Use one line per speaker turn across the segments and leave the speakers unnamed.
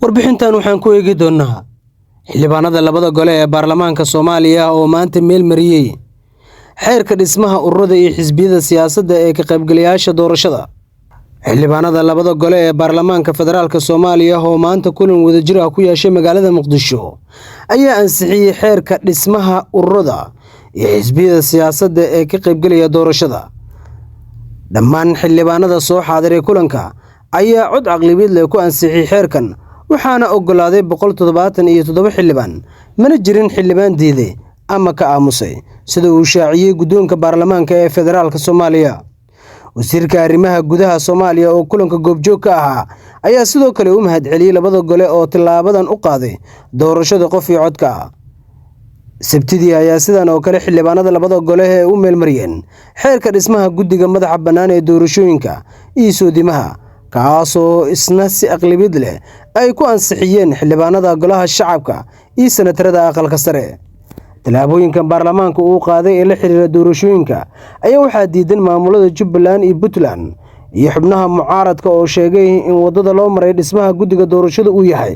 warbixintan waxaan ku eegi doonaa xildhibaanada labada gole ee baarlamaanka Soomaaliya oo maanta meel mariyay xeerka dhismaha ururada iyo xisbiyada siyaasadda ee ka qaybgalayaasha doorashada. xildhibaanada labada gole ee baarlamaanka federaalka Soomaaliya oo maanta kulan wadajir ah ku yeeshay magaalada Muqdisho ayaa ansixiyay xeerka dhismaha ururada iyo xisbiyada siyaasadda ee ka qaybgalaya doorashada. dhammaan xildhibaanada soo xaadiray kulanka ayaa cod aqlabiyad leh ku ansixiyay xeerkan, waxaana ogolaaday 177 xildhibaan, mana jirin xildhibaan diiday ama ka aamusay, sida uu shaaciyay guddoonka baarlamaanka ee federaalka Soomaaliya. wasiirka arrimaha gudaha Soomaaliya oo kulanka goobjoog ka ahaa ayaa sidoo kale u mahadceliyay labada gole oo tilaabadan u qaaday doorashada qof iyo codka. Sabtidii ayaa sidan oo kale xildhibaanada labada gole ee u meelmariyeen xeerka dhismaha guddiga madaxa bannaan ee doorashooyinka iyo soodimaha, kaasoo isna si aqlabiyad leh ay ku ansixiyeen xildhibaanada golaha shacabka iyo senatarada aqalka sare. Talaabooyinkan baarlamaanka uu qaaday ee la xiriira doorashooyinka ayaa waxaa diidan maamulada Jubbaland iyo Puntland iyo xubnaha mucaaradka oo sheegay in wadada loo maray dhismaha guddiga doorashada uu yahay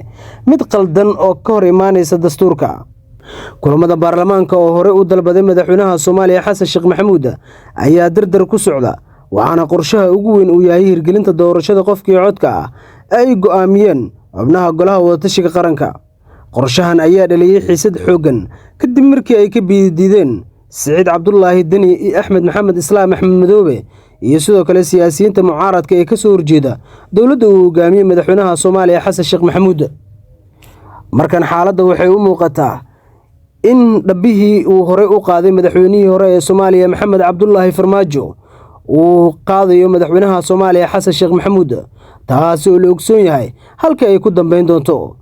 mid qaldan oo ka hor imaanaysa dastuurka. kulamada baarlamaanka oo hore u dalbaday madaxweynaha Soomaaliya Xasan Sheekh Maxamuud ayaa dardar ku socda, waxaana qorshaha ugu weyn uu yahay hirgelinta doorashada qofkii codka ah ay go'aamiyeen xubnaha golaha wadatashiga qaranka. qorshahan ayaa dhaliyay xiisad xooggan kadib markii ay ka diideen Siciid Cabdullaahi Dani iyo Axmed Maxamed Islaam Axmed Madoobe iyo sidoo kale siyaasiyiinta mucaaradka ee ka soo horjeeda dowladda uu hogaamiyay madaxweynaha Soomaaliya Xasan Sheekh Maxamuud. markan xaaladda waxay u muuqataa in dhabbihii uu hore u qaaday madaxweynihii hore ee Soomaaliya Maxamed Cabdullaahi Farmaajo uu qaadayo madaxweynaha Soomaaliya Xasan Sheekh Maxamuud, taasi oo la ogsoon yahay halka ay ku dambeyn doonto,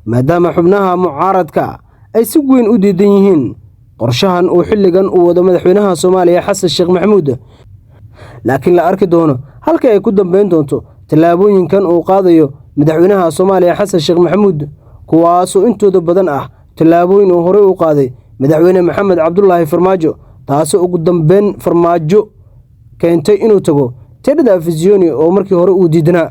maadaama xubnaha mucaaradka ay si weyn u diidan yihiin qorshahan uu xilligan u wado madaxweynaha Soomaaliya Xasan Sheekh Maxamuud. laakiin la arki doono halka ay ku dambeyn doonto talaabooyinkan uu qaadayo madaxweynaha Soomaaliya Xasan Sheekh Maxamuud, kuwaas oo intooda badan ah talaabooyin uu hore u qaaday madaxweyne Maxamed Cabdullaahi Farmaajo, taasi ugu dambeyn Farmaajo keentay inuu tago teedhada Afisiyoni oo markii hore uu diidanaa.